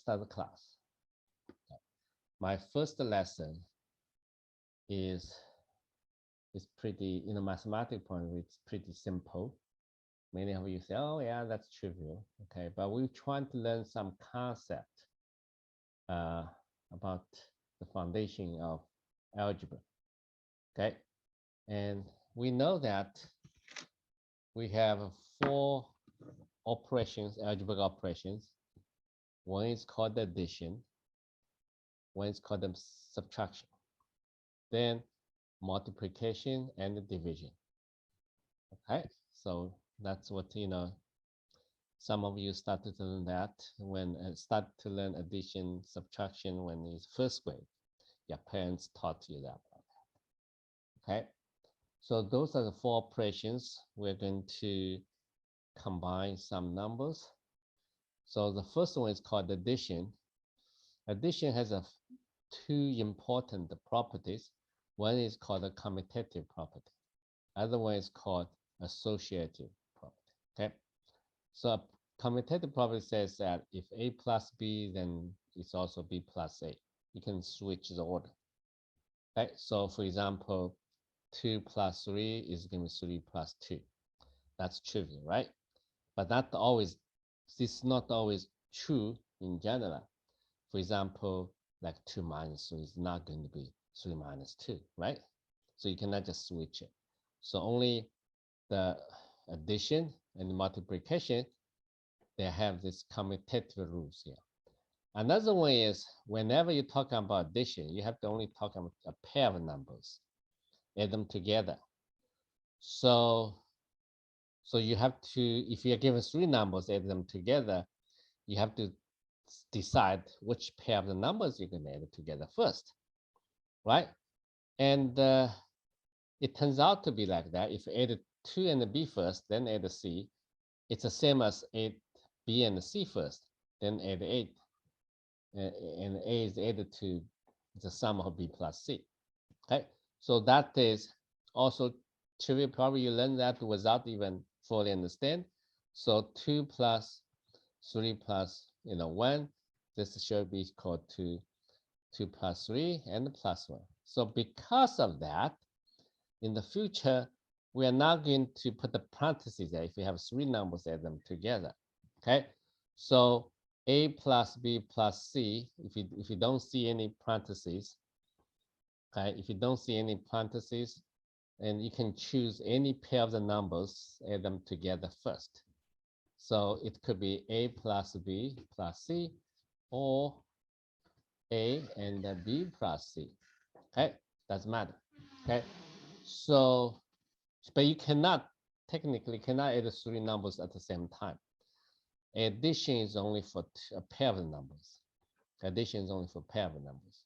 start the class. My first lesson is pretty, mathematical point, it's pretty simple. Many of you say, oh yeah, that's trivial, okay? But we're trying to learn some concept about the foundation of algebra, okay? And we know that we have 4 operations, algebraic operations. One is called addition, one is called subtraction, then multiplication and division. Okay, so that's what, some of you started to learn that when start to learn addition, subtraction when it's first grade. Your parents taught you that. Okay, so those are the 4 operations. We're going to combine some numbers. So the first one is called addition. Addition has 2 important properties. One is called a commutative property. Other one is called associative property. Okay, so a commutative property says that if A plus B, then it's also B plus A. You can switch the order. Okay, so for example, 2 plus 3 is going to be 3 plus 2. That's trivial, right? But this is not always true in general. For example, like 2 minus 3 is not going to be 3 minus 2, right? So you cannot just switch it. So only the addition and the multiplication, they have this commutative rules here. Another one is whenever you talk about addition, you have to only talk about a pair of numbers, add them together. So you have to, if you're given 3 numbers, add them together, you have to decide which pair of the numbers you're going to add together first, right? And it turns out to be like that. If you add 2 and B first, then add C, it's the same as add B and C first, then add 8. And A is added to the sum of B plus C. Okay, so that is also trivial. Probably you learn that without even fully understand. So 2 plus 3 plus 1, this should be equal to 2 plus 3 and plus 1. So because of that, in the future, we are not going to put the parentheses there if we have 3 numbers, add them together. Okay, so A plus B plus C, if you don't see any parentheses, okay, if you don't see any parentheses, and you can choose any pair of the numbers, add them together first. So it could be A plus B plus C, or A and B plus C. Okay, doesn't matter. Okay, so, but you technically cannot add 3 numbers at the same time. Addition is only for a pair of numbers. Addition is only for a pair of numbers.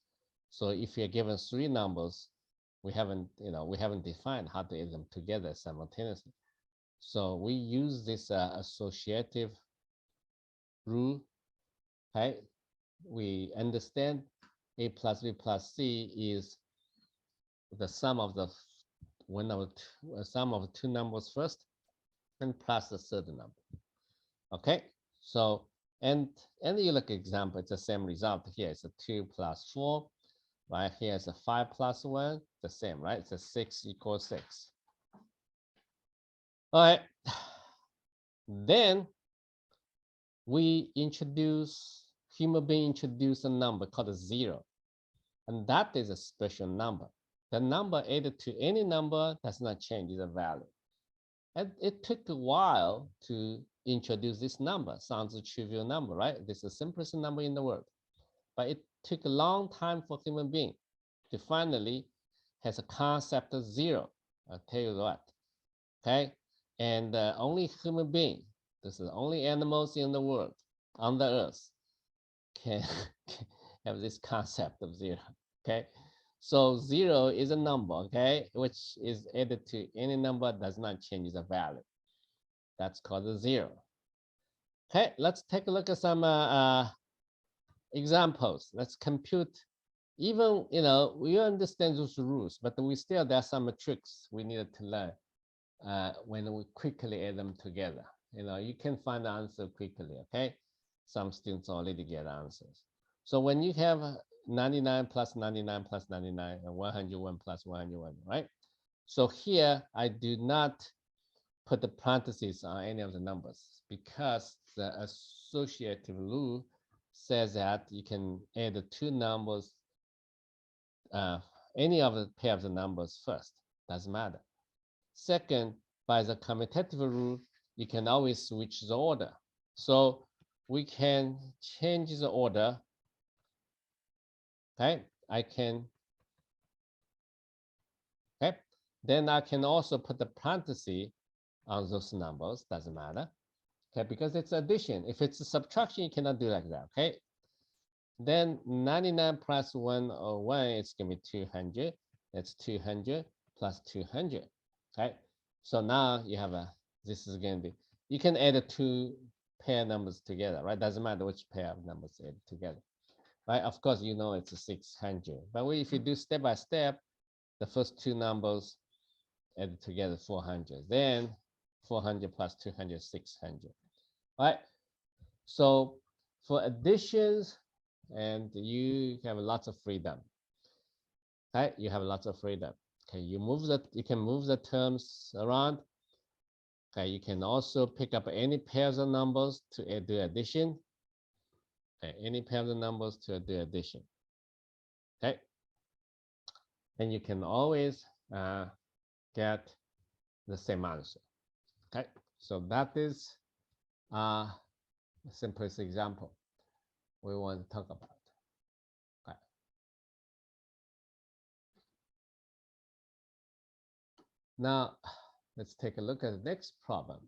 So if you're given 3 numbers, we haven't defined how to add them together simultaneously. So we use this associative rule. Okay, we understand A plus B plus C is the sum of the sum of 2 numbers first, and plus the third number. Okay, so and you look at example, it's the same result here. It's a 2 plus 4. Right here is a 5 plus 1, the same, right? It's a 6 equals 6. All right. Then human being introduce a number called a 0. And that is a special number. The number added to any number does not change the value. And it took a while to introduce this number. Sounds a trivial number, right? This is the simplest number in the world. But it took a long time for human being to finally has a concept of 0. I'll tell you what, okay? And only human being, this is the only animals in the world, on the earth, can have this concept of 0, okay? So 0 is a number, okay, which is added to any number, does not change the value. That's called a 0. Okay, let's take a look at some examples. Let's compute. Even, we understand those rules, but there are some tricks we needed to learn when we quickly add them together. You can find the answer quickly, okay? some students already get answers. So when you have 99 plus 99 plus 99 and 101 plus 101, right? So here I do not put the parentheses on any of the numbers because the associative rule says that you can add the two numbers, any of the pair of the numbers first, doesn't matter. Second, by the commutative rule, you can always switch the order. So we can change the order. Okay, I can. Okay, then I can also put the parenthesis on those numbers, doesn't matter. Okay, because it's addition. If it's a subtraction, you cannot do like that. Okay, then 99 plus 101, it's going to be 200. That's 200 plus 200. Okay, so now you have this is going to be, you can add the two pair numbers together, right? Doesn't matter which pair of numbers add together, right? Of course, you know it's a 600. But if you do step by step, the first two numbers add together 400. Then 400 plus 200, 600. Right? So for additions, and you have lots of freedom. Okay, you have lots of freedom. Okay, you can move the terms around. Okay, you can also pick up any pairs of numbers to do addition. Okay, any pair of the numbers to do addition. Okay, and you can always get the same answer. Okay, so that is the simplest example we want to talk about. Okay. Now, let's take a look at the next problem.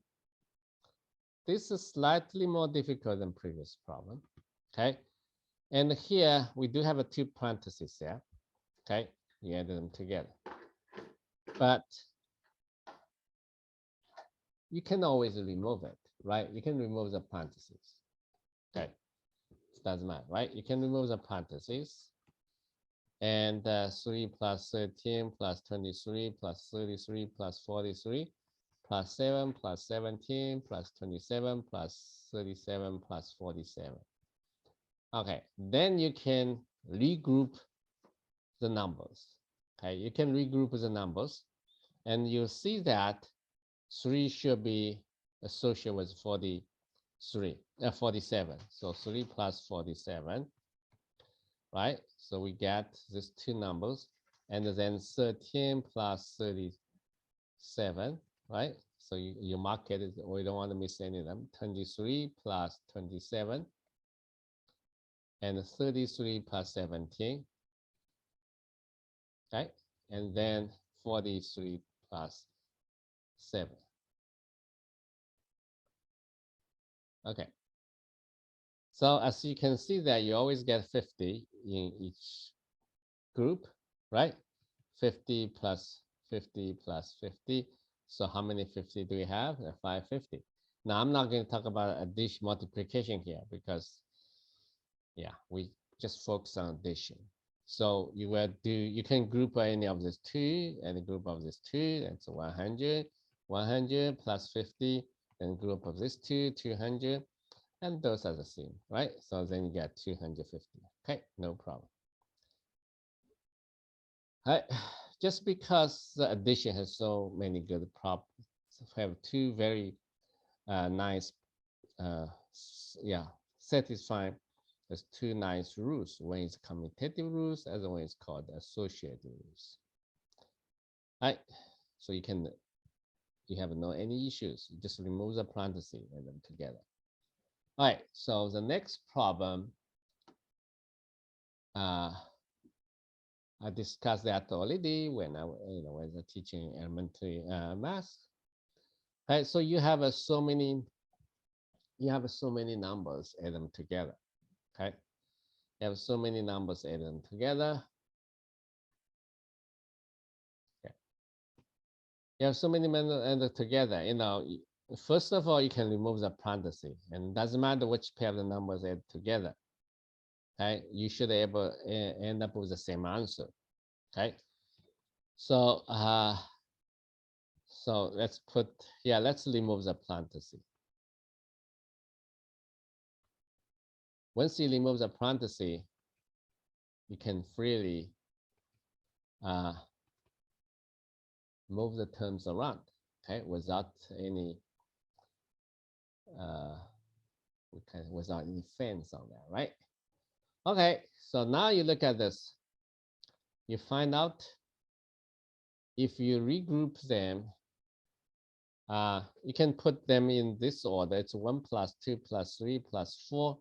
This is slightly more difficult than previous problem. Okay, and here we do have a two parentheses there. Okay, you add them together, but you can always remove it, right? You can remove the parentheses. Okay, it doesn't matter, right? You can remove the parentheses. And 3 plus 13 plus 23 plus 33 plus 43 plus 7 plus 17 plus 27 plus 37 plus 47. Okay, then you can regroup the numbers. Okay, you can regroup the numbers, and you'll see that 3 should be associated with 47. So 3 plus 47. Right? So we get these two numbers, and then 13 plus 37, right? So you mark it, we don't want to miss any of them. 23 plus 27, and 33 plus 17, okay? And then 43 plus 7. Okay. So as you can see that you always get 50 in each group, right? 50 plus 50 plus 50. So how many 50 do we have? 550. Now I'm not going to talk about addition multiplication here because, yeah, we just focus on addition. So you can group any of these two and a group of this two. That's 100, 100 plus 50, and group of this two, 200, and those are the same, right? So then you get 250. Okay, no problem. Just because the addition has so many good properties, have two very nice, satisfying. There's two nice rules. One is commutative rules, other one is called associative rules. Right, so you have no any issues. You just remove the parentheses and them together. All right, so the next problem, I discussed that already when I was teaching elementary math. Right, so you have so many numbers, add them together. Okay, you have so many numbers, add them together. Okay, you have so many numbers added together. First of all, you can remove the parentheses, and it doesn't matter which pair of the numbers add together. Okay, you should end up with the same answer. Okay, so let's remove the parentheses. Once you remove the parenthesis, you can freely move the terms around, okay, without any without any fence on that, right? Okay, so now you look at this. You find out if you regroup them, you can put them in this order. It's 1 plus 2 plus 3 plus 4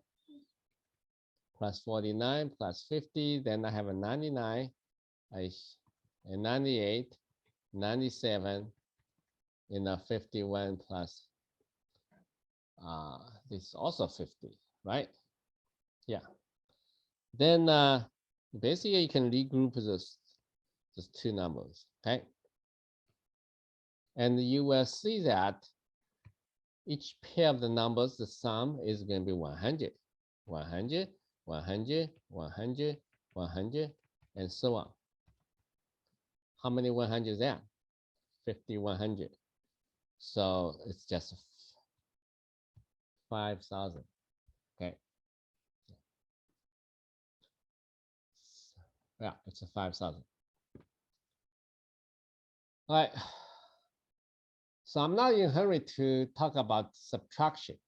plus 49 plus 50. Then I have a 99, a 98, 97, and a 51 plus this is also 50, right? Yeah. Then basically you can regroup those two numbers, okay? And you will see that each pair of the numbers, the sum is going to be 100, 100, 100, 100, 100, and so on. How many 100 is that? 50, 100. So it's just 5,000, okay? Yeah, it's a 5,000. All right. So I'm not in a hurry to talk about subtraction.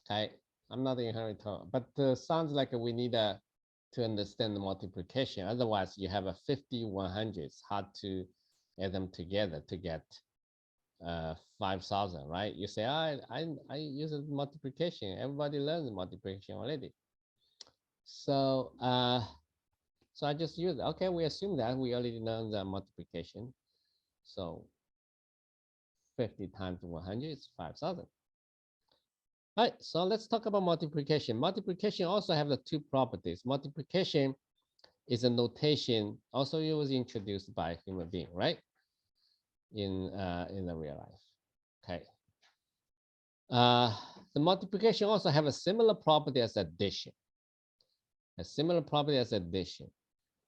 Okay, I'm not in a hurry to talk, but sounds like we need to understand the multiplication. Otherwise, you have a 50, 100. It's hard to add them together to get 5,000, right? You say, I use multiplication. Everybody learns multiplication already. So, so I just use it. Okay, we assume that we already learned the multiplication. So 50 times 100 is 5,000. All right, so let's talk about multiplication. Multiplication also have the two properties. Multiplication is a notation. Also, it was introduced by a human being, right? In the real life. Okay. The multiplication also have a similar property as addition. A similar property as addition.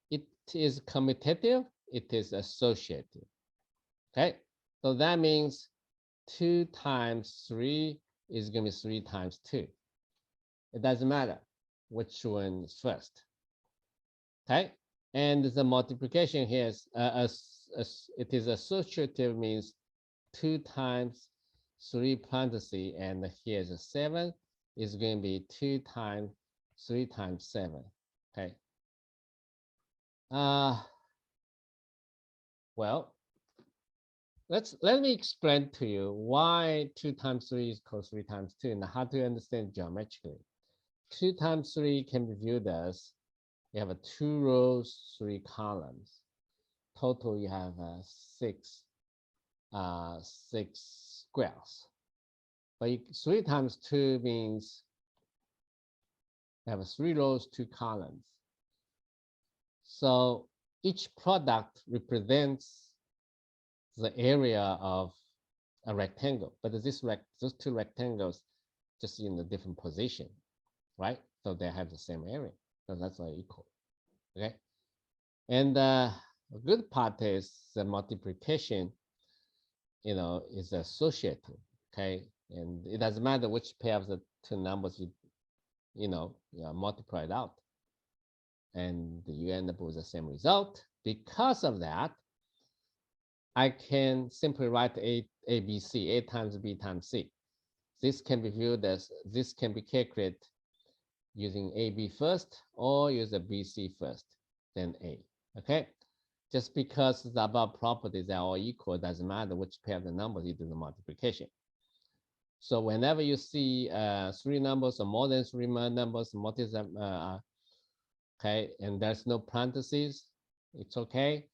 It is commutative. It is associative. Okay. So that means 2 times 3 is going to be 3 times 2. It doesn't matter which one is first. Okay. And the multiplication here is it is associative, means 2 times 3 parentheses, and here's a 7 is going to be 2 times 3 times 7. Okay. Well, let me explain to you why 2 times 3 is equal to 3 times 2 and how to understand geometrically. 2 times 3 can be viewed as you have 2 rows, 3 columns. Total, you have 6 squares. But 3 times 2 means you have 3 rows, 2 columns. So each product represents the area of a rectangle, but those 2 rectangles just in a different position, right? So they have the same area, so that's why equal. Okay, and the good part is the multiplication, is associative. Okay, and it doesn't matter which pair of the 2 numbers you multiply it out, and you end up with the same result. Because of that, I can simply write A, B, C, A times B times C. This can be viewed as, this can be calculated using A, B first, or use a B, C first, then A, okay? Just because the above properties are all equal, doesn't matter which pair of the numbers you do the multiplication. So whenever you see 3 numbers or more than 3 numbers, okay, and there's no parentheses, it's okay.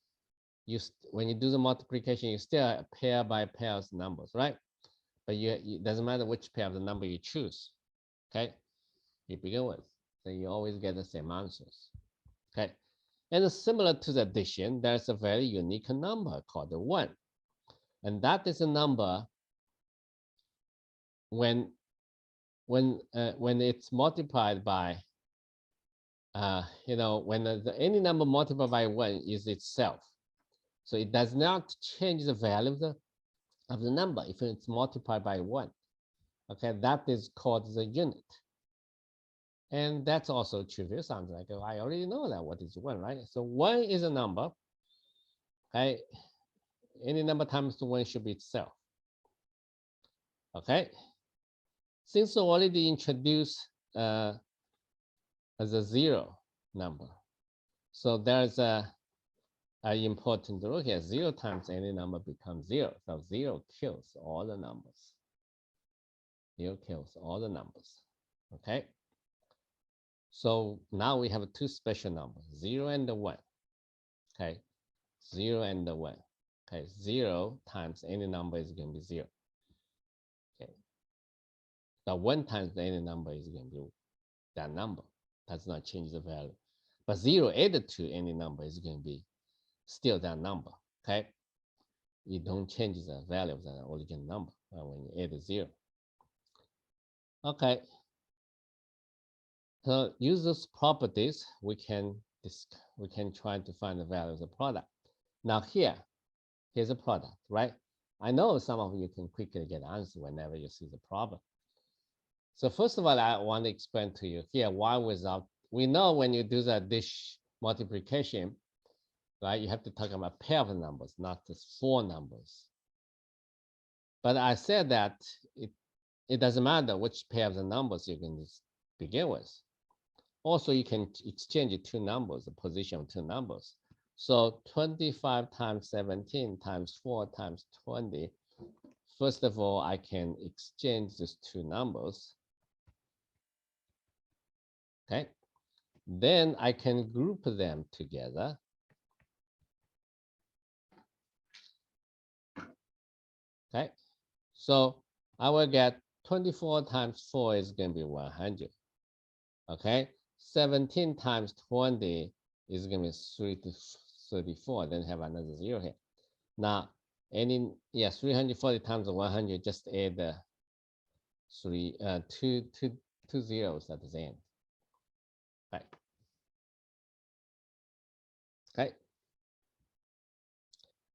When you do the multiplication, you still pair by pair of numbers, right? But it doesn't matter which pair of the number you choose, okay? You begin with, then you always get the same answers, okay? And similar to the addition, there's a very unique number called 1, and that is a number when it's multiplied by, when any number multiplied by 1 is itself. So it does not change the value of the number if it's multiplied by 1. Okay, that is called the unit. And that's also trivial. Sounds like, oh, I already know that what is 1, right? So 1 is a number. Okay. Any number times 1 should be itself. Okay. Since we already introduced as a 0 number, so there's a important rule here. 0 times any number becomes 0. So 0 kills all the numbers. 0 kills all the numbers. Okay. So now we have 2 special numbers, 0 and 1. Okay. 0 and 1. Okay. 0 times any number is going to be 0. Okay. The 1 times any number is going to be that number. Does not change the value. But 0 added to any number is going to be still that number. Okay. You don't change the value of the original number when you add a 0. Okay. So use those properties, we can try to find the value of the product. Now here's a product, right? I know some of you can quickly get an answer whenever you see the problem. So first of all, I want to explain to you here why without, we know when you do the dish multiplication, right, you have to talk about a pair of numbers, not just 4 numbers. But I said that it doesn't matter which pair of the numbers you can begin with. Also, you can exchange 2 numbers, the position of 2 numbers. So 25 times 17 times 4 times 20. First of all, I can exchange these 2 numbers. Okay. Then I can group them together. Okay. So I will get 24 times 4 is going to be 100. Okay. 17 times 20 is going to be 34. Then have another 0 here. Now, 340 times 100, just add two zeros at the end. Right. Okay.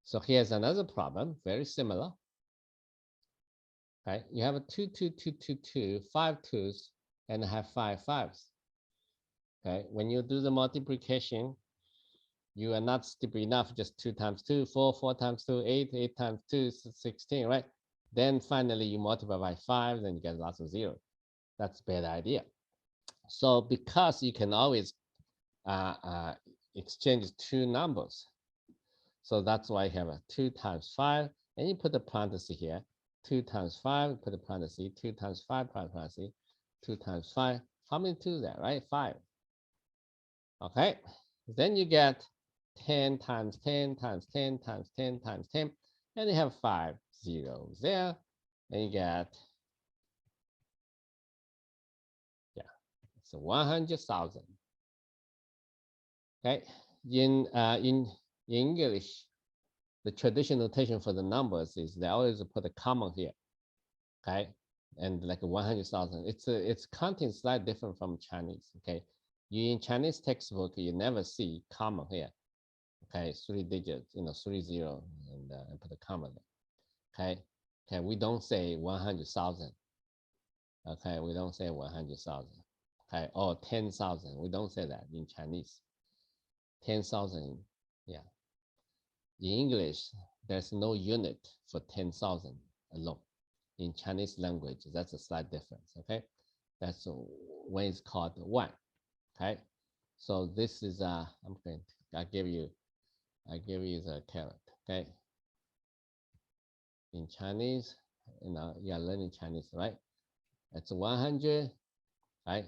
So here's another problem, very similar. Okay, you have a 2, 2, 2, 2, 2, 5 2s, and have 5 5s. Okay, when you do the multiplication, you are not stupid enough, just 2 times 2, 4, 4 times 2, 8, 8 times 2, 16, right? Then finally you multiply by 5, then you get lots of zeros. That's a bad idea. So because you can always exchange 2 numbers, so that's why you have a 2 times 5, and you put the parenthesis here. 2 times 5, put a parenthesis, 2 times 5, parenthesis, 2 times 5. How many 2 is that, right? 5. Okay, then you get 10 times 10 times 10 times 10 times 10, and you have 5 zeros there, and you get, it's 100,000. Okay, in English, the traditional notation for the numbers is they always put a comma here. Okay, and like 100,000. It's counting slightly different from Chinese. Okay, you in Chinese textbook you never see comma here. Okay, 3 digits, 3 0, and put a comma there. Okay, we don't say 100,000. Okay, we don't say 100,000. Okay, or 10,000. We don't say that in Chinese. 10,000, yeah. In English, there's no unit for 10,000 alone. In Chinese language, that's a slight difference, okay? That's when it's called 1, okay? So this is, I give you the carrot, okay? In Chinese, you're learning Chinese, right? That's 100, right?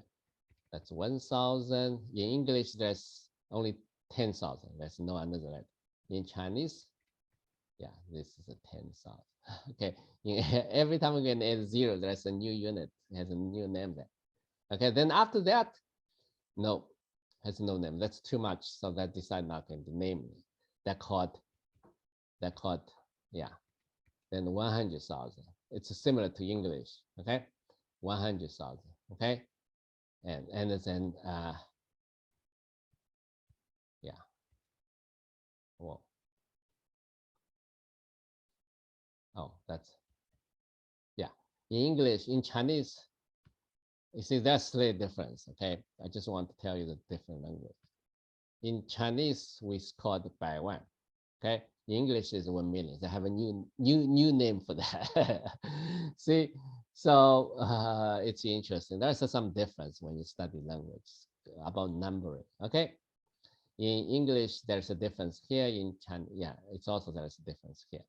That's 1,000. In English, there's only 10,000. There's no another letter. In Chinese, yeah, this is a 10,000. Okay, every time we can add 0, there's a new unit. It has a new name there. Okay, then after that, no, has no name. That's too much. So that decide not going to name it. They're called, yeah. Then 100,000. It's similar to English. Okay, 100,000. Okay, and then yeah. Whoa. Oh, that's, yeah. In English, in Chinese, You see, that's the difference, okay? I just want to tell you the different language. In Chinese, we call it 百万, okay? In English is 1 million. They have a new name for that. See, so it's interesting. There's some difference when you study language about numbering, okay? In English, there's a difference here. In Chinese, yeah, it's also there's a difference here,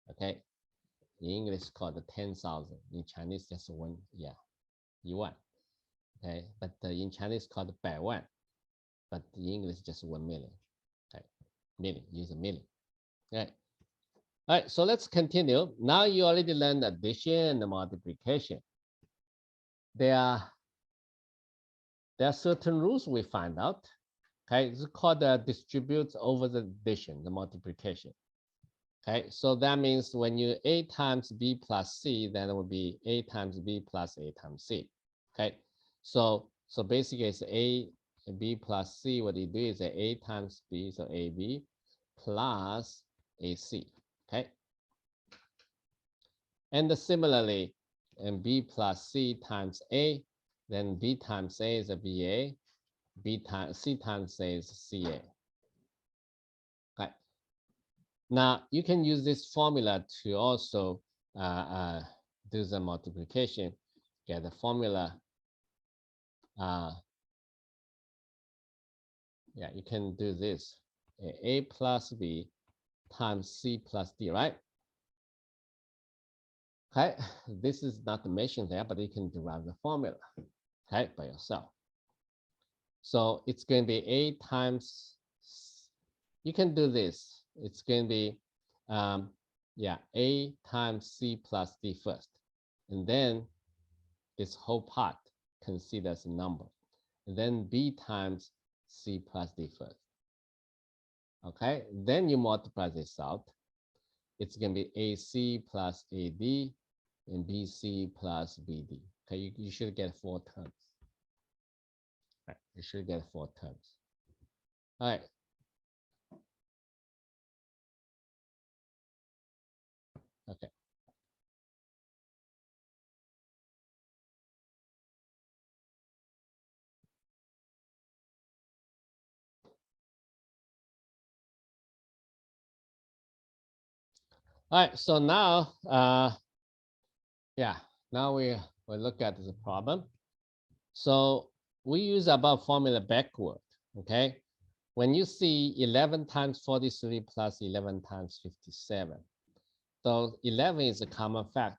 okay? In English, called 10,000. In Chinese, just one, yeah, 1,000. Okay, but in Chinese called 百万, but in English just 1 million. Okay, million, use a million. Okay. All right, so let's continue. Now you already learned addition and multiplication. There are certain rules we find out. Okay, it's called the distribute over the addition, the multiplication. Okay, so that means when you a times b plus c, then it will be a times b plus a times c. Okay, so basically it's a b plus c. What you do is a times b, so ab plus ac. Okay, and similarly, and b plus c times a, then b times a is a ba, b times c times a is ca. Okay. Now you can use this formula to also do the multiplication. Get the formula. Yeah, you can do this. A plus b times c plus d, right? Okay, this is not mentioned there, but you can derive the formula, okay, by yourself. So it's going to be a times, you can do this. It's going to be, yeah, a times c plus d first. And then this whole part considered as a number. And then b times c plus d first. Okay, then you multiply this out. It's going to be AC plus AD and BC plus BD. Okay, you should get 4 terms. Right, you should get 4 terms. All right. Okay. All right, so now, yeah, now we look at the problem. So we use above formula backward, okay? When you see 11 times 43 plus 11 times 57, so 11 is a common fact,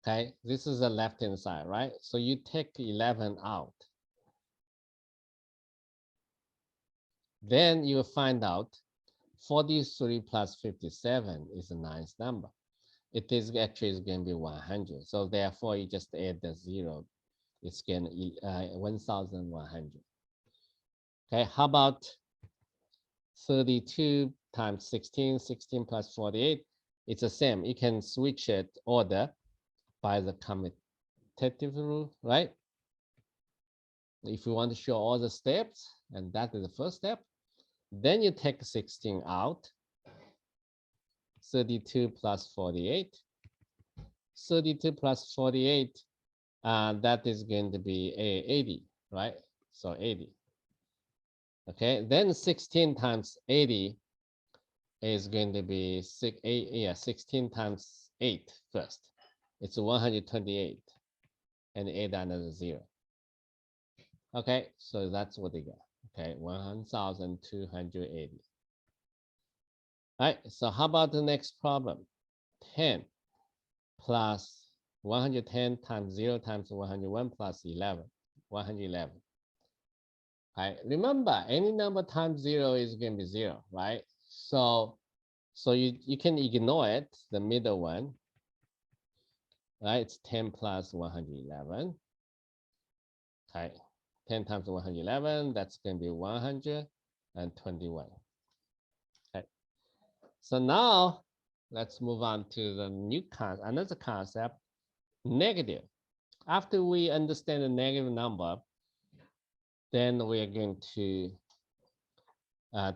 okay? This is the left-hand side, right? So you take 11 out. Then you will find out 43 plus 57 is a nice number. It is actually going to be 100. So therefore, you just add the 0. It's going to 1,100. Okay, how about 32 times 16, 16 plus 48? It's the same. You can switch it order by the commutative rule, right? If you want to show all the steps, and that is the first step, then you take 16 out. 32 plus 48. 32 plus 48, that is going to be 80, right? So 80. Okay, then 16 times 80 is going to be 16 times 8 first. It's 128, and add another 0. Okay, so that's what they got. Okay, 1,280. All right, so how about the next problem? 10 plus 110 times 0 times 101 plus 11, 111. Right? Remember, any number times 0 is going to be 0, right? So you can ignore it, the middle one, right? It's 10 plus 111. Okay, 10 times 111, that's going to be 121. Okay, so now let's move on to the new another concept, negative. After we understand the negative number, then we are going to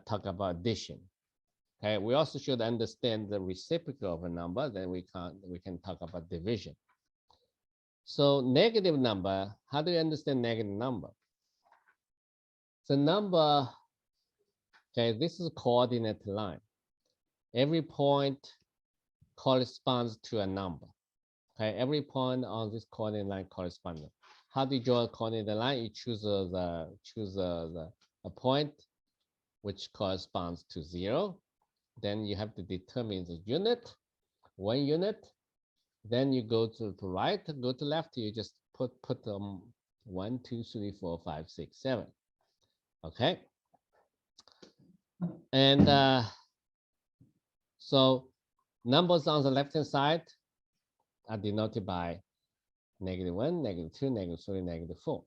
talk about addition. Okay, we also should understand the reciprocal of a number. Then we can talk about division. So negative number, how do you understand negative number? The number, okay, this is a coordinate line. Every point corresponds to a number. Okay, every point on this coordinate line corresponds. How do you draw a coordinate line? You choose a point which corresponds to 0. Then you have to determine the unit, 1 unit. Then you go to right, go to left. You just put 1, 2, 3, 4, 5, 6, 7. Okay. And so numbers on the left-hand side are denoted by -1, -2, -3, -4.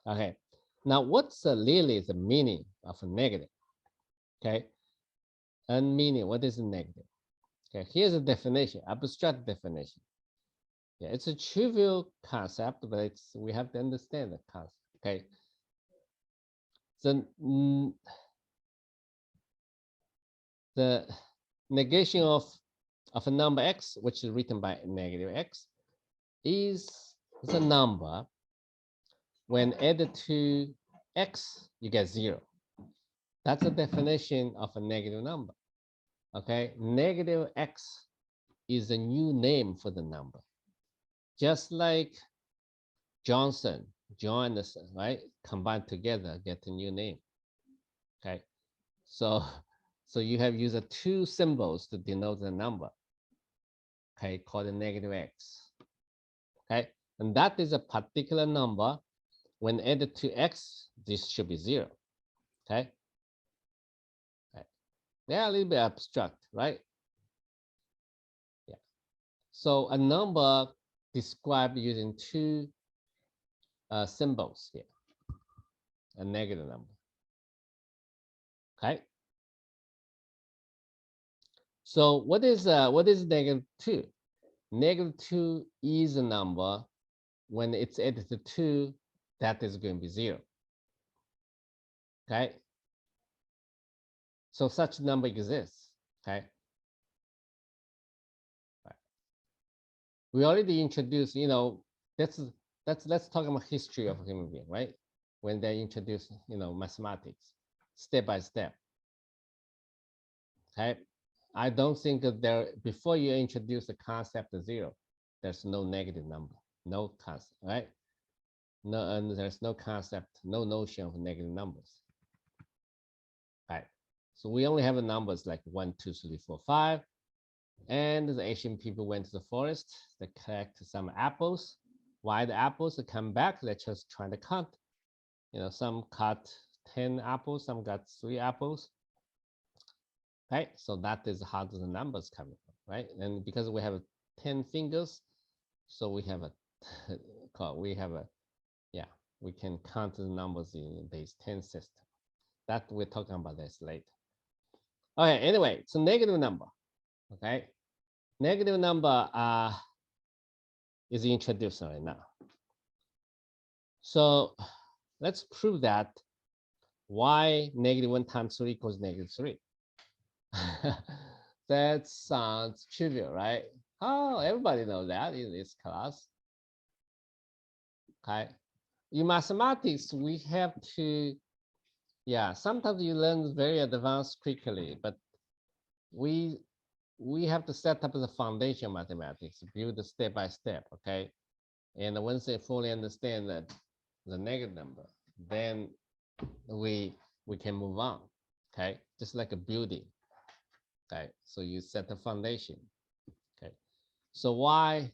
Okay. Now, what's really the meaning of a negative? Okay. And meaning, what is a negative? Okay, here's a definition, abstract definition. Yeah, it's a trivial concept, but we have to understand the concept. Okay. The negation of a number x, which is written by -x, is the number when added to x, you get 0. That's the definition of a negative number. Okay, negative x is a new name for the number. Just like Johnson, John, right? Combined together, get a new name. Okay, so you have used 2 symbols to denote the number. Okay, called a negative x. Okay, and that is a particular number. When added to x, this should be 0. Okay, they are a little bit abstract, right? Yeah. So a number described using 2 symbols here. A negative number. Okay. So what is -2? -2 is a number when it's added to 2, that is going to be 0. Okay. So such number exists. Okay. Right. We already introduced, let's talk about history of a human being, right? When they introduce, mathematics, step by step. Okay. I don't think that before you introduce the concept of 0, there's no negative number, no concept, right? No, and there's no concept, no notion of negative numbers. Right. So we only have the numbers like 1, 2, 3, 4, 5. And the Asian people went to the forest, they collect some apples. Wild apples, they come back, they're just trying to count. Some got 10 apples, some got 3 apples. Right, so that is how the numbers come from, right? And because we have 10 fingers, so we have we can count the numbers in base 10 system. That we're talking about this later. Okay, anyway, it's a negative number. Okay, negative number is introduced right now. So let's prove that why -1 times 3 equals -3. That sounds trivial, right? Oh, everybody knows that in this class. Okay. In mathematics, we have to, sometimes you learn very advanced quickly, but we have to set up the foundation of mathematics, build step by step, okay? And once they fully understand that the negative number, then we can move on, okay? Just like a building. Okay, so you set the foundation. Okay, so why?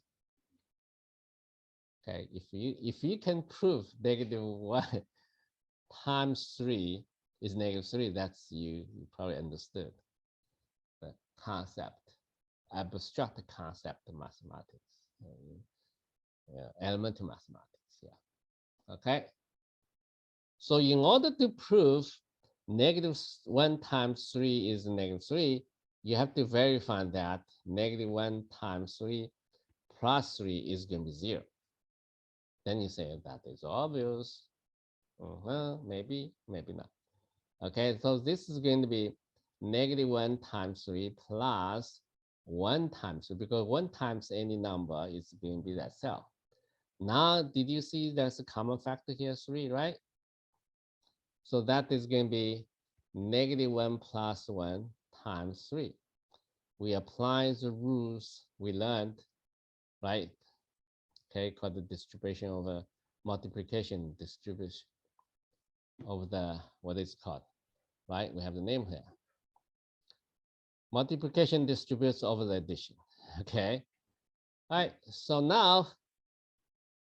Okay, if you can prove -1 times 3 is -3, that's you probably understood the concept, abstract concept of mathematics, elementary mathematics. Yeah. Okay. So in order to prove -1 times 3 is -3, you have to verify that -1 times 3 plus 3 is going to be 0. Then you say that is obvious. Maybe, maybe not. Okay, so this is going to be -1 times 3 plus 1 times 3, because 1 times any number is going to be that cell. Now, did you see there's a common factor here, 3, right? So that is going to be -1 plus 1 times 3. We apply the rules we learned, right? Okay, called the distribution over multiplication distribution of the, what is it called, right? We have the name here. Multiplication distributes over the addition, okay? All right, so now,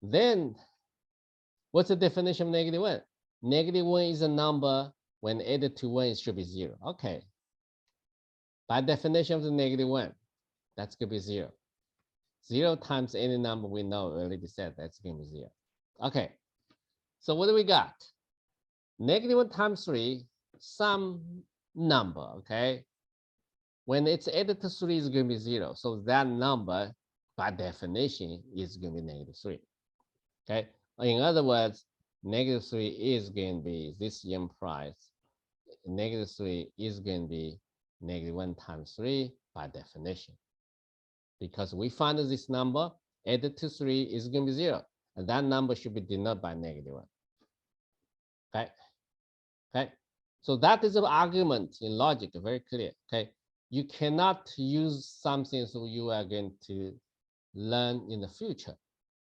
then, what's the definition of -1? -1 is a number when added to 1, it should be 0. Okay. By definition of the -1, that's going to be 0. 0 times any number we know, already said that's going to be 0. Okay. So what do we got? -1 times 3, some number, okay? When it's added to 3, it's going to be 0. So that number, by definition, is going to be -3. Okay. In other words, -3 is going to be, this implies -3 is going to be -1 times 3 by definition. Because we find this number added to 3 is going to be 0. And that number should be denoted by -1. Okay. Okay. So that is an argument in logic, very clear. Okay. You cannot use something so you are going to learn in the future.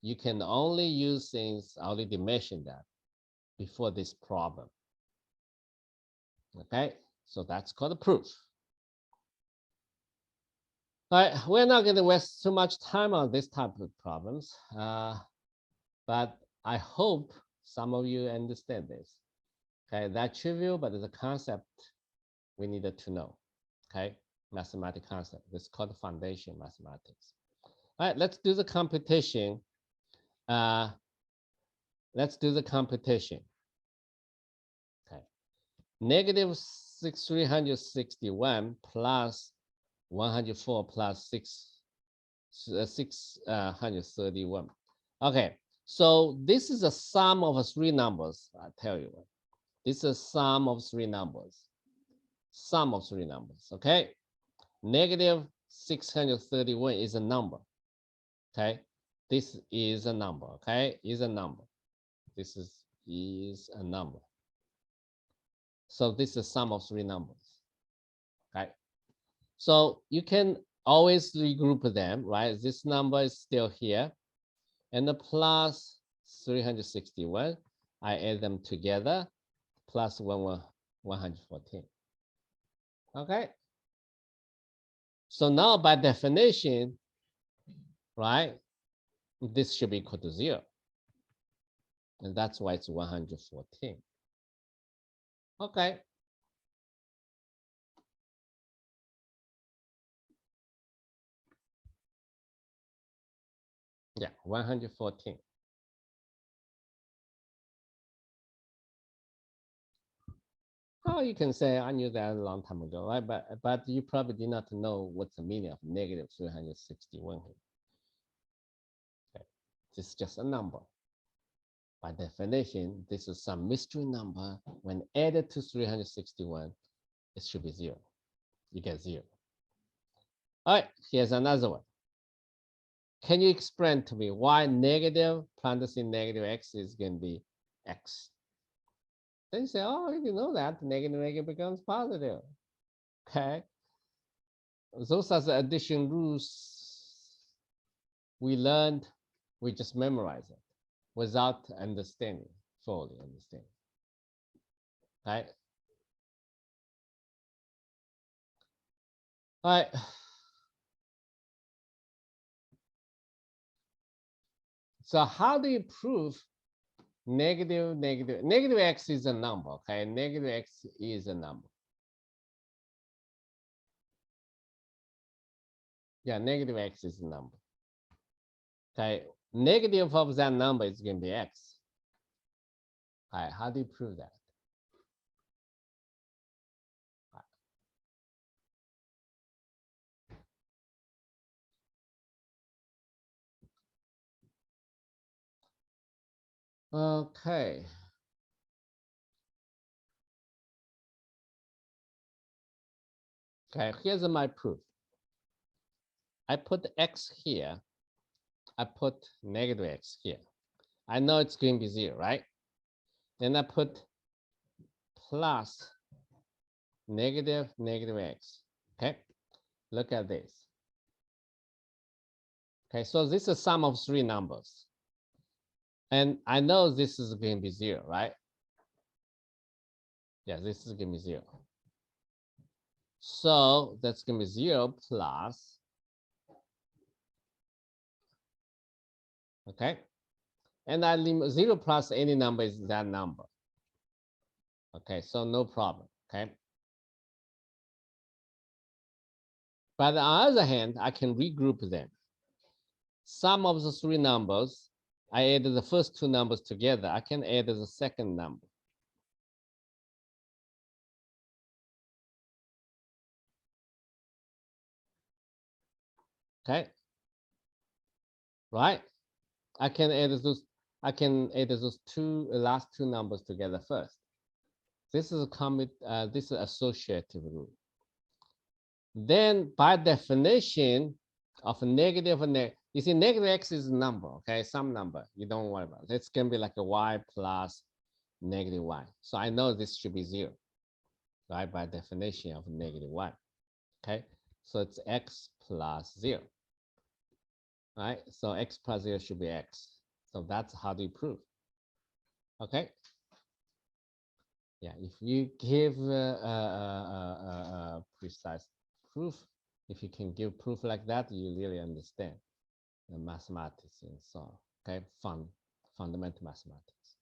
You can only use things, I already mentioned that before this problem. Okay, so that's called a proof. All right, we're not going to waste too much time on this type of problems, but I hope some of you understand this. Okay, that's trivial, but it's a concept we needed to know. Okay, mathematical concept. This is called foundation mathematics. All right, let's do the computation. Let's do the computation. Okay, -361 plus 104 plus 631. Okay, so this is a sum of 3 numbers. I tell you what, this is a sum of 3 numbers. Sum of 3 numbers. Okay, -631 is a number. Okay, this is a number. Okay, is a number. This is a number. So this is a sum of 3 numbers. Okay, so you can always regroup them, right? This number is still here, and the plus 361, I add them together, plus 114. Okay. So now by definition, right, this should be equal to 0. And that's why it's 114. Okay. Yeah, 114. Oh, you can say I knew that a long time ago, right? But you probably did not know what's the meaning of -361 here. Okay. This is just a number. By definition, this is some mystery number. When added to 361, it should be 0. You get 0. All right, here's another one. Can you explain to me why negative parenthesis negative x is going to be x? Then you say, oh, you know that negative becomes positive. Okay. Those are the addition rules we learned. We just memorize it without understanding, fully understanding. Right? All right. So how do you prove negative x is a number? Okay, negative x is a number. Yeah, negative x is a number. Okay, negative of that number is going to be x. All right, how do you prove that? Okay. Okay, here's my proof. I put x here. I put negative x here. I know it's going to be 0, right? Then I put plus negative x. Okay, look at this. Okay, so this is a sum of 3 numbers. And I know this is going to be 0, right? Yeah, this is going to be 0. So that's going to be 0 plus, okay? And I limit 0 plus any number is that number. Okay, so no problem, okay? But on the other hand, I can regroup them. Sum of the 3 numbers, I added the first 2 numbers together. I can add the second number. Okay, right? I can add those last 2 numbers together first. This is this is associative rule. Then by definition of a negative, you see negative x is a number, okay, some number. You don't worry about it. It's gonna be like a y plus negative y. So I know this should be 0, right? By definition of negative y. Okay, so it's x plus 0. Right? So x plus 0 should be x. So that's how do you prove. Okay. Yeah, if you give precise proof, if you can give proof like that, you really understand the mathematics and so on. Okay, fundamental mathematics.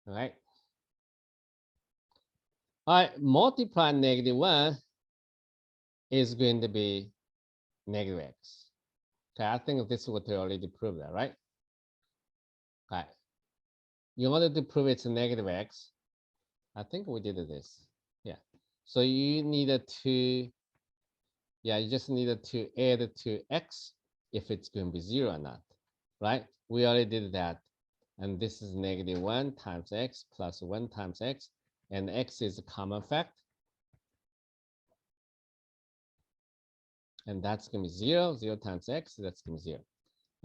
All right. All right, multiply negative 1 is going to be negative x. Okay, I think this is what we already proved that, right? Okay. You wanted to prove it's a negative x. I think we did this. Yeah. So you needed to, yeah, you just needed to add to x if it's going to be 0 or not, right? We already did that. And this is negative 1 times x plus 1 times x. And x is a common fact. And that's going to be 0. 0 times x, that's going to be 0.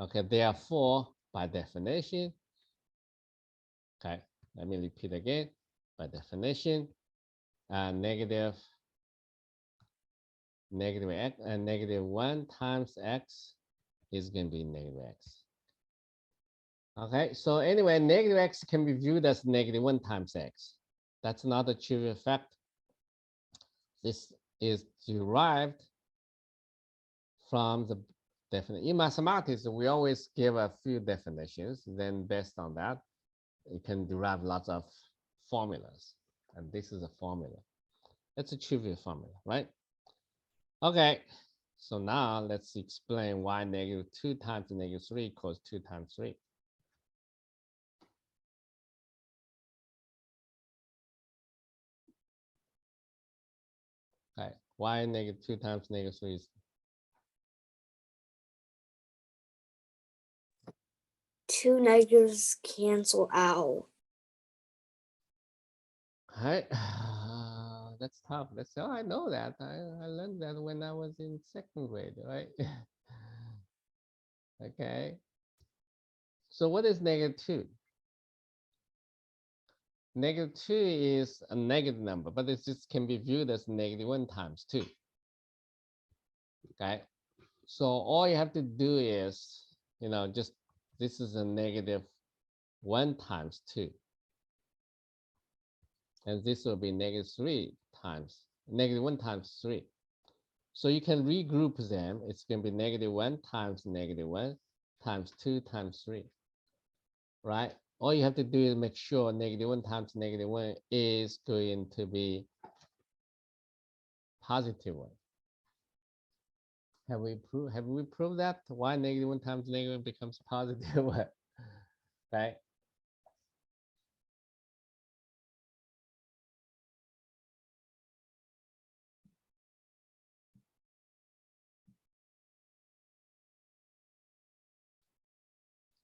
Okay, therefore, by definition, okay, let me repeat again. By definition, negative x and negative 1 times x is going to be negative x. Okay, so anyway, negative x can be viewed as negative 1 times x. That's not a trivial fact. This is derived from the definition. In mathematics, we always give a few definitions. Then based on that, you can derive lots of formulas. And this is a formula. It's a trivial formula, right? Okay, so now let's explain why negative 2 times negative 3 equals 2 times 3. Okay, why negative 2 times negative 3 is 2 negatives cancel out. Right. That's tough. That's how I know that. I learned that when I was in 2nd grade, right? Okay. So what is negative 2? Negative 2 is a negative number, but it just can be viewed as negative 1 times 2. Okay. So all you have to do is, just this is a negative 1 times 2. And this will be negative 3 times, negative 1 times 3. So you can regroup them. It's going to be negative 1 times negative 1 times 2 times 3, right? All you have to do is make sure negative 1 times negative 1 is going to be positive 1. Have we proved that? Why negative 1 times negative 1 becomes positive 1, right?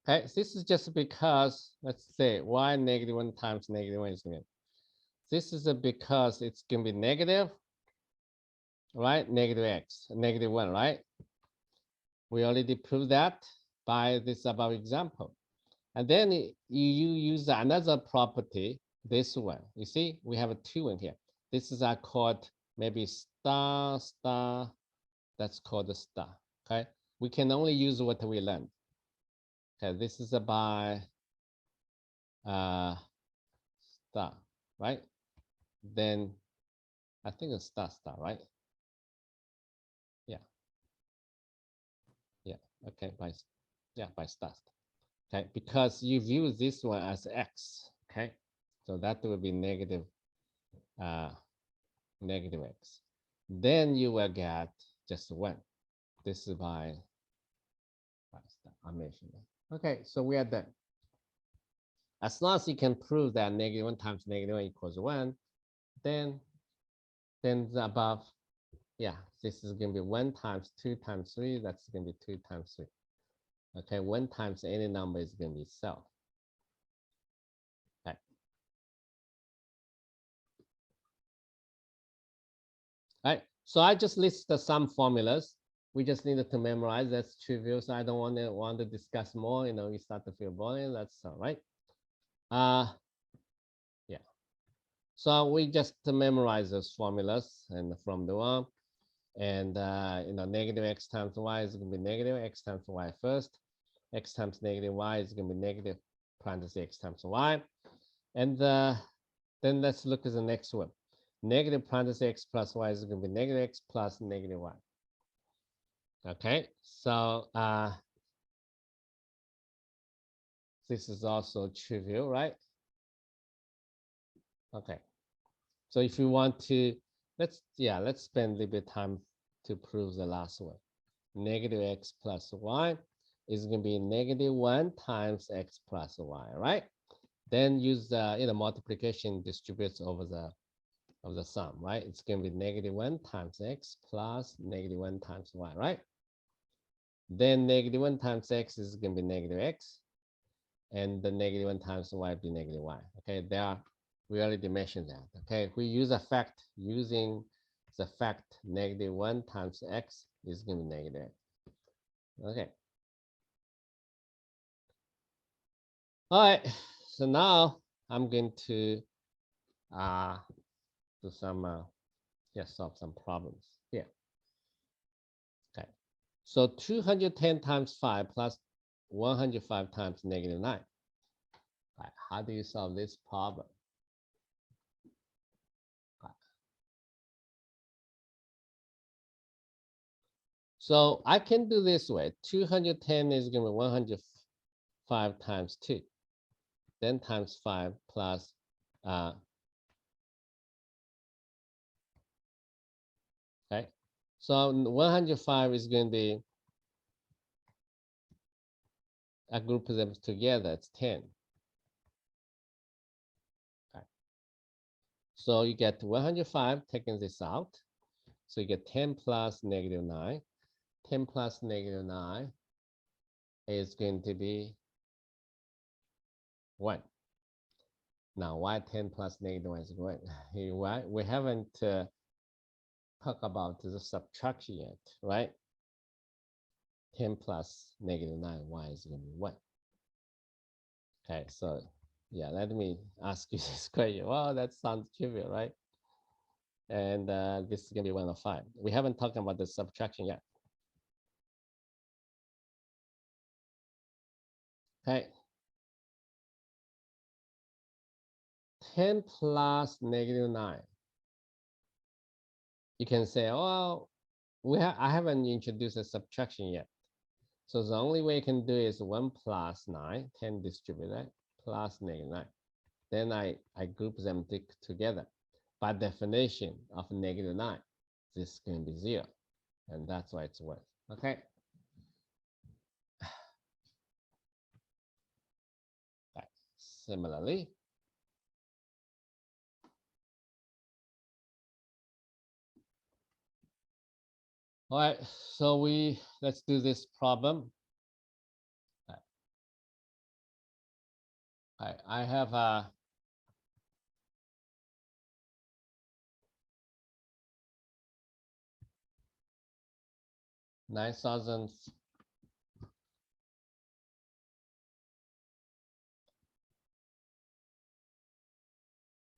Okay, this is just because, let's say, why negative 1 times negative 1 is negative. This is because it's going to be negative, right? Negative x, negative 1, right? We already proved that by this above example. And then you use another property, this one. You see, we have a 2 in here. This is called maybe star, star. That's called a star, okay? We can only use what we learned. Okay, this is by star, right? Then I think it's star, right? Yeah. Yeah, okay, by star. Okay, because you view this one as x, okay? So that will be negative x. Then you will get just 1. This is by star. I mentioned that. Okay, so we are done. As long as you can prove that -1 times -1 equals 1, then the above, yeah, this is going to be 1 times 2 times 3. That's going to be 2 times 3. Okay, 1 times any number is going to be self. Okay. All right, so I just listed some formulas. We just needed to memorize. That's trivial, so I don't want to discuss more. You know, you start to feel boring. That's all right. Yeah. So we just memorize those formulas and from the one, and you know, negative x times y is going to be negative x times y first. X times negative y is going to be negative parentheses x times y, and then let's look at the next one. Negative parentheses x plus y is going to be negative x plus negative y. Okay, so this is also trivial, right? Okay, so if you want to, let's spend a little bit of time to prove the last one. Negative x plus y is going to be -1 times x plus y, right? Then use the multiplication distributes over the sum, right? It's going to be -1 times x plus -1 times y, right? Then -1 times x is going to be negative x, and the -1 times y be negative y. Okay, we already mentioned that. Okay, if we use a fact, using the fact -1 times x is going to be negative x. Okay. All right, so now I'm going to do some, solve some problems here. Okay, so 210 times 5 plus 105 times -9. Right, how do you solve this problem? Right. So I can do this way. 210 is going to be 105 times 2, then times 5 plus okay. So 105 is going to be, I group them together, it's 10. Okay. So you get 105, taking this out. So you get 10 plus -9. 10 plus -9 is going to be 1. Now, why 10 plus -1 is 1? Why? We haven't talked about the subtraction yet, right? 10 plus -9, y is going to be 1. Okay, so yeah, let me ask you this question. Well, that sounds trivial, right? And this is going to be 105. We haven't talked about the subtraction yet. Okay. 10 plus -9. You can say, oh, I haven't introduced a subtraction yet. So the only way you can do is 1 plus 9, 10 distributed, plus -9. Then I group them together. By definition of -9, this can be 0. And that's why it's 1. Okay. Right. Similarly, all right, so let's do this problem. I have a 9,000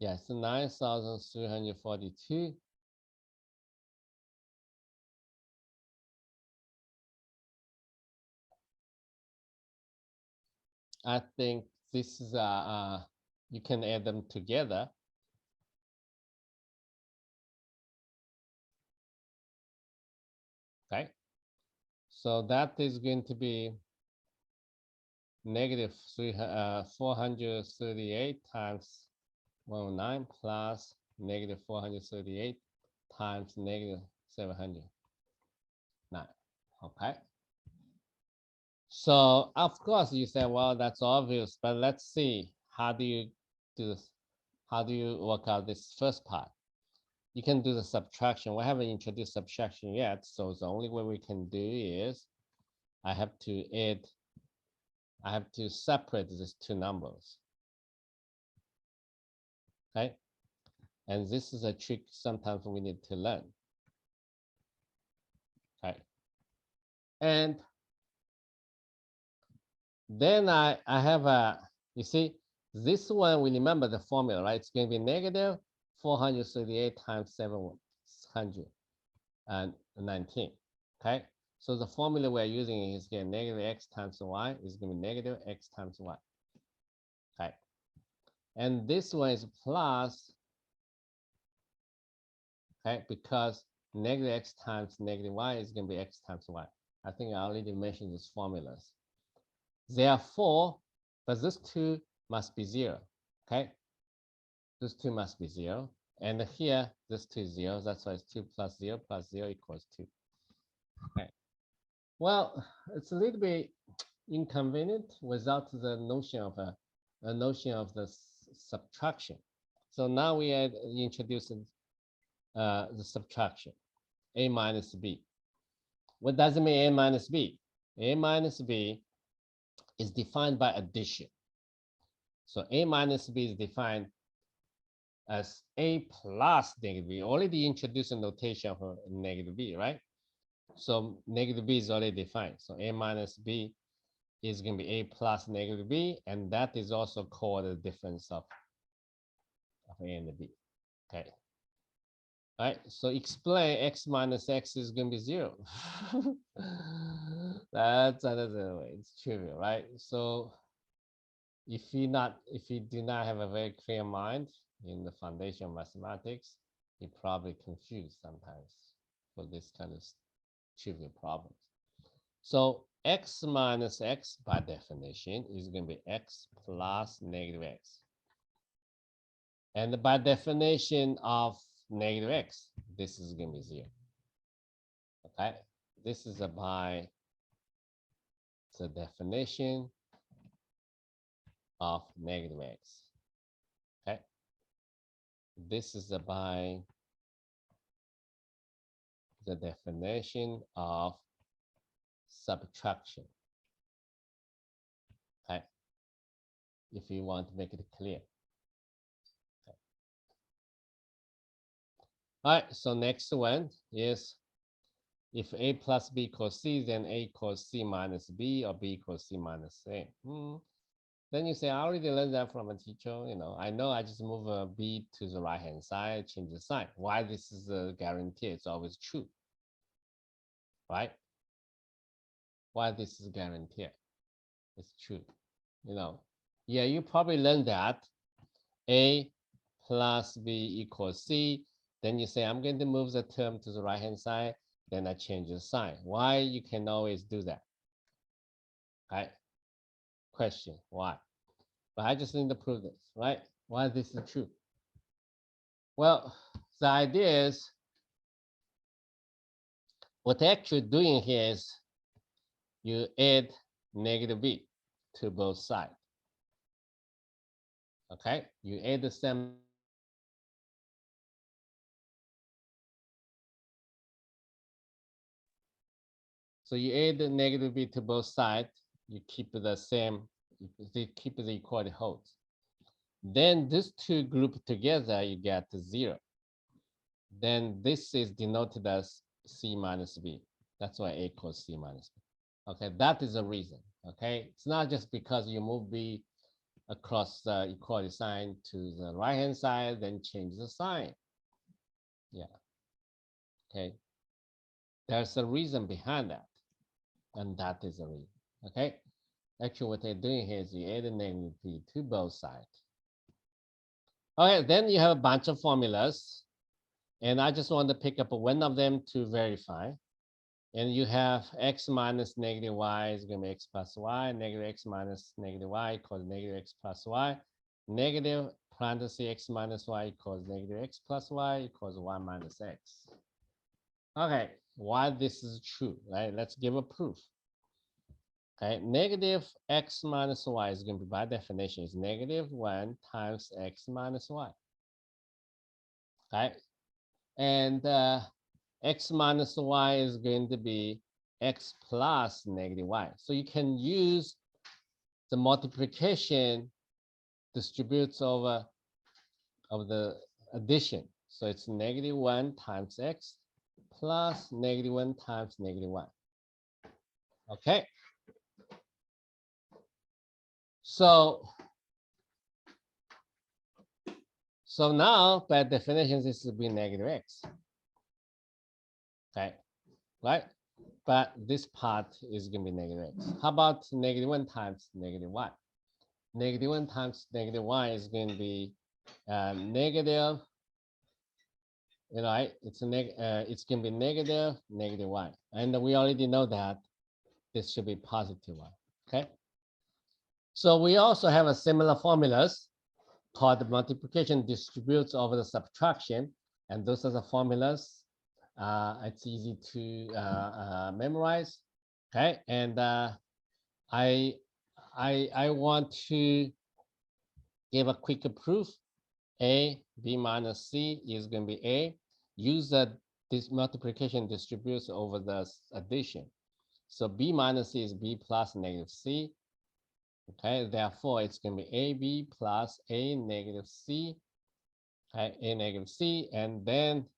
Yes, 9,342. I think this is you can add them together. Okay, so that is going to be negative 438 times 109 plus negative 438 times negative 709. Okay. So of course you say, well, that's obvious, but let's see, how do you do this? How do you work out this first part? You can do the subtraction. We haven't introduced subtraction yet, so the only way we can do is I have to separate these two numbers. Okay, and this is a trick sometimes we need to learn. Okay, and then I have you see, this one, we remember the formula, right? It's going to be negative 438 times 719. Okay, so the formula we're using is again negative x times y is going to be negative x times y. Okay, and this one is plus, okay, because negative x times negative y is going to be x times y. I think I already mentioned these formulas. Therefore, but this two must be 0. Okay, this two must be 0. And here, this two is 0. That's why it's 2 plus 0 plus 0 equals 2. Okay. Well, it's a little bit inconvenient without the notion of a notion of the subtraction. So now we are introducing the subtraction, a minus b. What does it mean, a minus b? A minus b is defined by addition. So a minus b is defined as a plus negative b. Already introduced a notation for negative b, right? So negative b is already defined. So a minus b is going to be a plus negative b, and that is also called the difference of a and b. Okay. All right, so explain x minus x is going to be 0. That's another way. It's trivial, right? So if you do not have a very clear mind in the foundation of mathematics, you're probably confused sometimes for this kind of trivial problems. So x minus x by definition is going to be x plus negative x. And by definition of negative x, this is going to be 0. Okay, this is by the definition of negative x. Okay, this is by the definition of subtraction. Okay, if you want to make it clear. Okay. All right, so next one is if a plus b equals c, then a equals c minus b, or b equals c minus a. Then you say, I already learned that from a teacher. I know I just move a b to the right-hand side, change the sign. Why this is a guarantee? It's always true, right? Why this is a guarantee? It's true. Yeah, you probably learned that a plus b equals c. Then you say, I'm going to move the term to the right-hand side. Then I change the sign. Why you can always do that? Right? Question, why? But I just need to prove this, right? Why this is true? Well, the idea is what they're actually doing here is you add negative b to both sides. Okay, you add the same. So you add the negative b to both sides, you keep the same, you keep the equality holds. Then these two group together, you get 0. Then this is denoted as c minus b. That's why a equals c minus b. Okay, that is the reason. Okay, it's not just because you move b across the equality sign to the right-hand side, then change the sign. Yeah. Okay. There's a reason behind that, and that is the reason. Okay. Actually, what they're doing here is you add a negative p to both sides. Okay, then you have a bunch of formulas, and I just want to pick up one of them to verify. And you have x minus negative y is going to be x plus y, negative x minus negative y equals negative x plus y, negative parenthesis x minus y equals negative x plus y equals y minus x. Okay, why this is true, right? Let's give a proof. Okay, negative x minus y is going to be, by definition, is negative 1 times x minus y. Okay, and x minus y is going to be x plus negative y. So you can use the multiplication distributes over of the addition. So it's negative 1 times x plus negative 1 times negative 1. Okay. So now, by definition, this will be negative x. Okay, right? But this part is going to be negative x. How about negative 1 times negative y? Negative 1 times negative y is going to be negative, you know, right? It's going to be negative y. And we already know that this should be positive y. Okay. So we also have a similar formulas called multiplication distributes over the subtraction. And those are the formulas. It's easy to memorize. Okay. And I want to give a quick proof. A, B minus C is going to be A. Use this multiplication distributes over the addition. So B minus C is B plus negative C. Okay, therefore it's going to be AB plus A negative C. Okay, A negative C, and then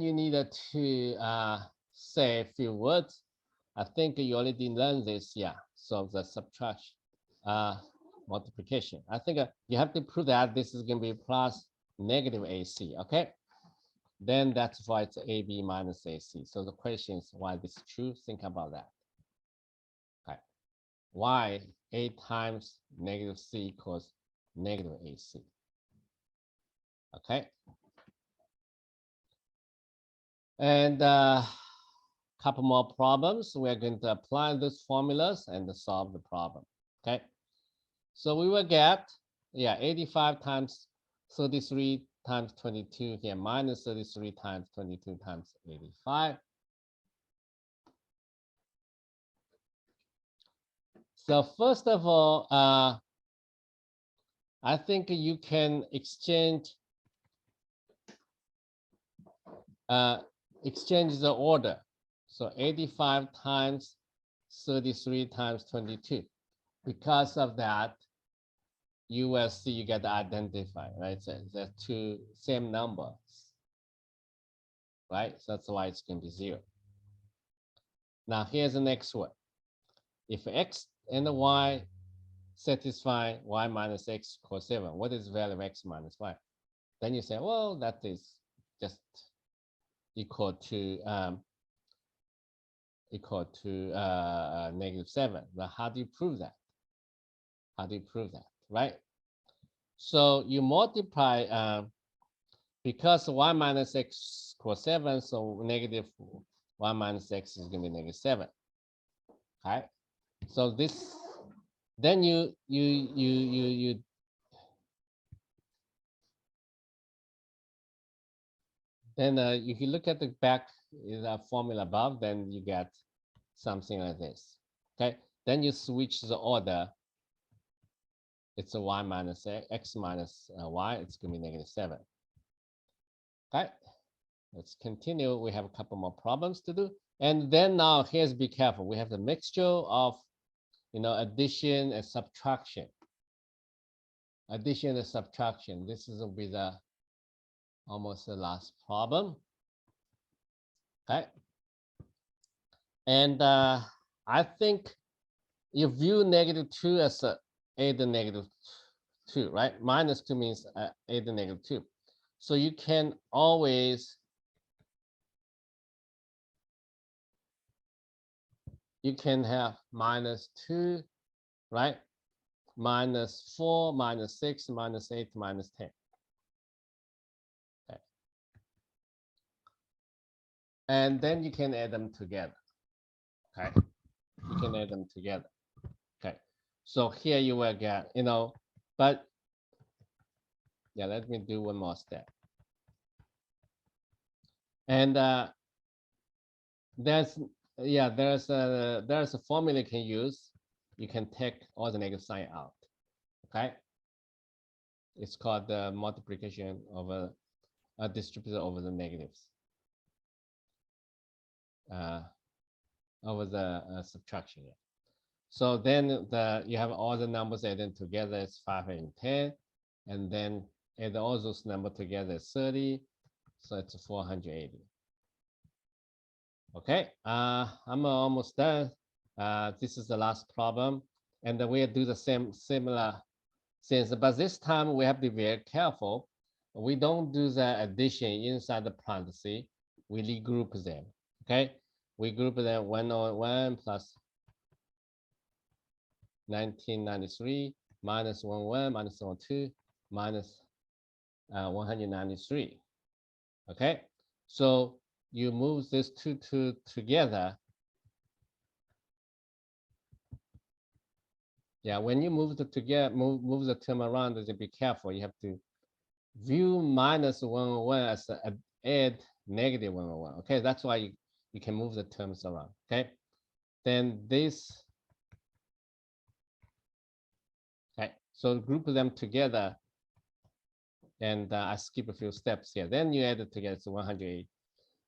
you needed to say a few words. I think you already learned this, yeah. So the subtraction, multiplication. I think you have to prove that this is going to be plus negative AC, okay? Then that's why it's AB minus AC. So the question is why this is true. Think about that. Okay. Why A times negative C equals negative AC? Okay. And couple more problems. We're going to apply these formulas and solve the problem. Okay. So we will get, yeah, 85 times 33 times 22 here, minus 33 times 22 times 85. So first of all, I think you can exchange the order. So 85 times 33 times 22. Because of that, you will see you get identified, right? So the two same numbers, right? So that's why it's going to be 0. Now here's the next one. If x and y satisfy y minus x equals 7, what is the value of x minus y? Then you say, well, that is just equal to negative 7. But how do you prove that? How do you prove that, right? So you multiply, because y minus x equals 7, so negative y minus x is going to be negative 7. Okay, so this, then you then if you look at the back in the formula above, then you get something like this. Okay, then you switch the order. It's a y minus x minus y. It's going to be negative 7. Okay, let's continue. We have a couple more problems to do. And then now here's, be careful. We have the mixture of, addition and subtraction. Addition and subtraction. This is will be the almost the last problem. Okay. And I think you view -2 as a the -2, right? -2 means a the -2. So you can always have -2, right? -4, -6, -8, -10. Okay. And then you can add them together. Okay. You can add them together. Okay. So here you will get, but yeah, let me do one more step. And there's a formula you can use. You can take all the negative sign out. Okay. It's called the multiplication of a distributed over the negatives. Over the subtraction. Yeah. So then you have all the numbers added together. It's 5 and 10, and then add all those numbers together is 30. So it's 480. Okay, I'm almost done. This is the last problem, and then we'll do the similar things, but this time we have to be very careful. We don't do the addition inside the parenthesis. We regroup them. Okay, we group them 101 plus 1993 minus 11 minus 102 minus 193. Okay, so you move these two together. Yeah, when you move move the term around, be careful. You have to view minus 101 as add negative 101. Okay, that's why you can move the terms around. Okay, then this. Okay, so group them together, and I skip a few steps here. Then you add it together. It's 108,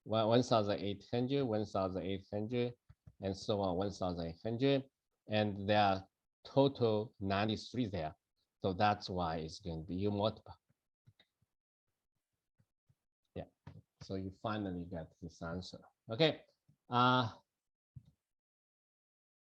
1,800, 1,800, and so on, 1,800, and there are total 93 there. So that's why it's going to be you multiply. Yeah. So you finally get this answer. Okay.